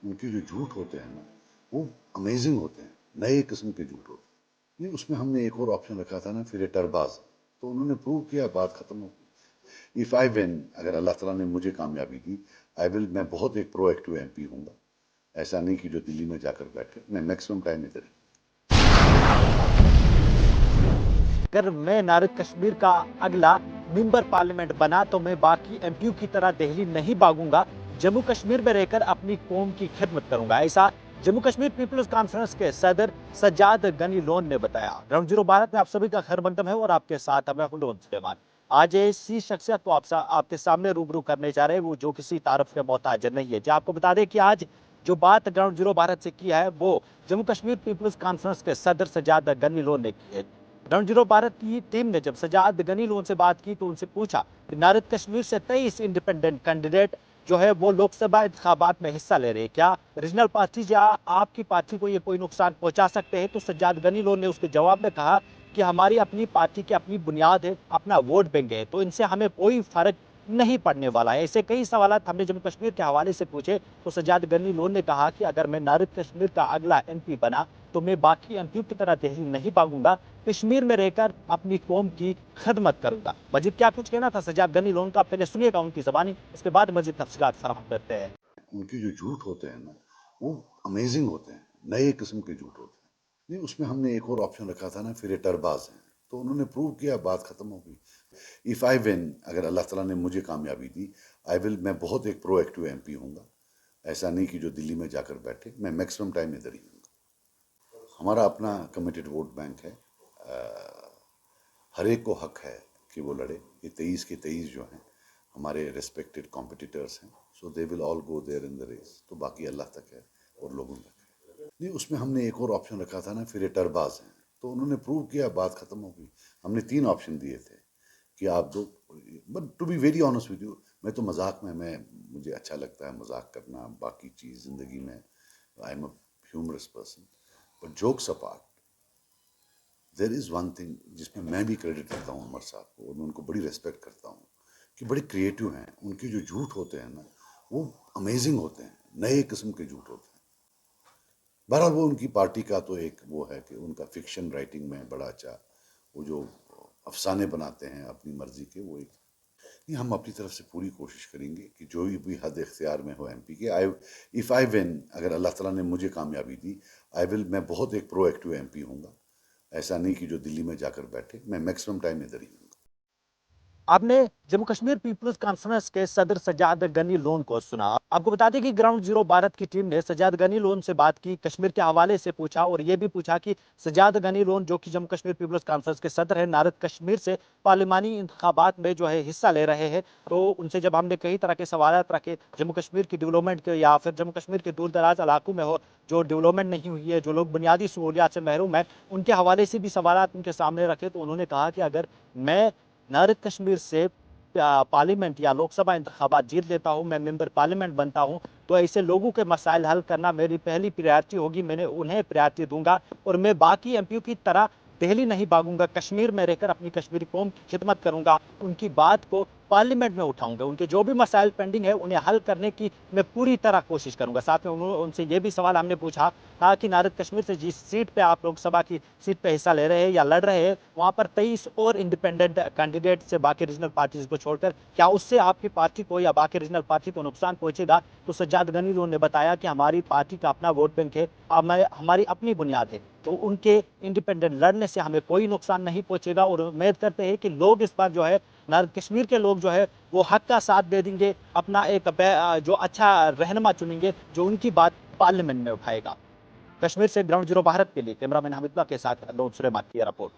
उनके जो झूठ होते हैं ना वो अमेजिंग होते हैं, नए किस्म के झूठ होते हैं। नहीं, उसमें हमने एक और ऑप्शन रखा था ना, फिर टरबाज, तो उन्होंने प्रूव किया, बात खत्म हो गई। इफ आई विन, अगर अल्लाह ताला ने मुझे कामयाबी दी, आई विल, मैं बहुत एक प्रोएक्टिव एमपी हूँगा। ऐसा नहीं कि जो दिल्ली में जाकर बैठे, मैं मैक्सिमम टाइम इधर ही। अगर मैं नारद कश्मीर का अगला मेंबर पार्लियामेंट बना तो मैं बाकी एमपीयू की तरह दिल्ली नहीं भागूंगा, जम्मू कश्मीर में रहकर अपनी कौम की खिदमत करूंगा। ऐसा जम्मू कश्मीर पीपल्स कॉन्फ्रेंस के सदर सज्जाद गनी लोन ने बताया। ग्राउंड जीरो भारत में आप सभी का खैर मकदम है और आपके साथ मैं हूं लोन सुलेमान। आज ऐसी शख्सियत को आपके सामने रूबरू करने जा रहे हैं वो जो किसी तारफ के मोहताज नहीं है। जी आपको बता दें कि आज जो बात ग्राउंड जीरो भारत से की है वो जम्मू कश्मीर पीपल्स कॉन्फ्रेंस के सदर सज्जाद गनी लोन ने की है। ग्राउंड जीरो भारत की टीम ने जब सज्जाद गनी लोन से बात की तो उनसे पूछा कि नारद कश्मीर से 23 इंडिपेंडेंट कैंडिडेट जो है वो लोकसभा इंतखाबात में हिस्सा ले रहे हैं, क्या रीजनल पार्टी या आपकी पार्टी को ये कोई नुकसान पहुंचा सकते हैं? तो सज्जाद गनी लोन ने उसके जवाब में कहा कि हमारी अपनी पार्टी की अपनी बुनियाद है, अपना वोट बैंक है, तो इनसे हमें कोई फर्क नहीं पड़ने वाला है। ऐसे कई सवाल हमने जम्मू कश्मीर के हवाले से पूछे तो सज्जाद गनी लोन ने कहा कि अगर मैं नारद कश्मीर का अगला एमपी बना तो मैं बाकी एमपी की तरह दिल्ली नहीं भागूंगा, कश्मीर में रहकर अपनी कौम की खिदमत करूंगा। मजीद क्या कुछ कहना था सज्जाद गनी लोन का, पहले सुनिएगा उनकी ज़बानी, इसके बाद मजीद तफसीलात फराहम करते हैं। उनके जो झूठ होते हैं ना वो अमेजिंग होते हैं, नए किस्म के झूठ होते हैं। नहीं, उसमें हमने एक और ऑप्शन रखा था ना, फिर टरबाज हैं, तो उन्होंने प्रूव किया, बात खत्म हो गई। इफ आई विन, अगर अल्लाह ताला ने मुझे कामयाबी दी, आई विल, मैं बहुत एक प्रोएक्टिव एमपी हूँगा। ऐसा नहीं कि जो दिल्ली में जाकर बैठे, मैं मैक्सिमम टाइम इधर ही हूँगा। हमारा अपना कमिटेड वोट बैंक है। हर एक को हक है कि वो लड़े। ये 23 के 23 जो हैं हमारे रेस्पेक्टेड कॉम्पिटिटर्स हैं, so they will all go there in the race. तो बाकी अल्लाह तक है और लोगों तक है। नहीं, उसमें हमने एक और ऑप्शन रखा था ना, फिर टरबाज हैं, तो उन्होंने प्रूव किया, बात खत्म हो गई। हमने 3 ऑप्शन दिए थे कि आप दो, but to be very honest with you, मैं तो मजाक में, मुझे अच्छा लगता है मजाक करना, बाकी चीज़ ज़िंदगी में, I am a humorous person, but jokes apart, there is one thing जिसमें मैं भी क्रेडिट देता हूँ उमर साहब को, और मैं उनको बड़ी रेस्पेक्ट करता हूँ कि बड़े क्रिएटिव हैं। उनके जो झूठ होते हैं ना वो अमेजिंग होते हैं, नए किस्म के झूठ होते हैं। बहरहाल वो उनकी पार्टी का तो एक वो है कि उनका फिक्शन राइटिंग में बड़ा अच्छा, वो जो अफसाने बनाते हैं अपनी मर्जी के, वो एक नहीं, हम अपनी तरफ से पूरी कोशिश करेंगे कि जो भी हद इख्तियार में हो एमपी के। इफ़ आई विन, अगर अल्लाह ताला ने मुझे कामयाबी दी, आई विल, मैं बहुत एक प्रोएक्टिव एमपी हूँगा। ऐसा नहीं कि जो दिल्ली में जाकर बैठे, मैं मैक्सिमम टाइम इधर ही हूँ। आपने जम्मू कश्मीर पीपल्स कॉन्फ्रेंस के सदर सज्जाद गनी लोन को सुना। आपको बता दें कि ग्राउंड जीरो भारत की टीम ने सज्जाद गनी लोन से बात की, कश्मीर के हवाले से पूछा और यह भी पूछा कि सज्जाद गनी लोन जो कि जम्मू कश्मीर पीपल्स कॉन्फ्रेंस के सदर है, नारद कश्मीर से पार्लिमानी इंतखाबात में जो है हिस्सा ले रहे हैं, तो उनसे जब हमने कई तरह के सवाल रखे जम्मू कश्मीर की डेवलपमेंट के या फिर जम्मू कश्मीर के दूर दराज इलाकों में हो जो डेवलपमेंट नहीं हुई है, जो लोग बुनियादी सहूलियात से महरूम है, उनके हवाले से भी सवाल उनके सामने रखे, तो उन्होंने कहा कि अगर मैं नारद कश्मीर से पार्लियामेंट या लोकसभा इंतखाबात जीत लेता हूं, मैं मेंबर पार्लियामेंट बनता हूं, तो ऐसे लोगों के मसाइल हल करना मेरी पहली प्रायोरिटी होगी, मैंने उन्हें प्रायोरिटी दूंगा और मैं बाकी एमपीयू की तरह दिल्ली नहीं भागूंगा, कश्मीर में रहकर अपनी कश्मीरी कौम की खिदमत करूंगा, उनकी बात को पार्लियामेंट में उठाऊंगा, उनके जो भी मसाइल पेंडिंग है उन्हें हल करने की मैं पूरी तरह कोशिश करूंगा। साथ में उनसे ये भी सवाल हमने पूछा था कि नारद कश्मीर से जिस सीट पे आप लोकसभा की सीट पे हिस्सा ले रहे हैं या लड़ रहे हैं, वहां पर 23 और इंडिपेंडेंट कैंडिडेट से बाकी रीजनल पार्टीज को छोड़कर, क्या उससे आपकी पार्टी को या बाकी रीजनल पार्टी को नुकसान पहुंचेगा? तो सज्जाद गनी ने बताया कि हमारी पार्टी का अपना वोट बैंक है, हमारी अपनी बुनियाद है, तो उनके इंडिपेंडेंट लड़ने से हमें कोई नुकसान नहीं पहुंचेगा और उम्मीद करते हैं कि लोग इस बार जो है नारद कश्मीर के लोग जो है वो हक का साथ दे देंगे, अपना एक जो अच्छा रहनुमा चुनेंगे जो उनकी बात पार्लियामेंट में उठाएगा। कश्मीर से ग्राउंड जीरो भारत के लिए कैमरामैन हामिदुल्लाह के साथ लोन सुलेमान की रिपोर्ट।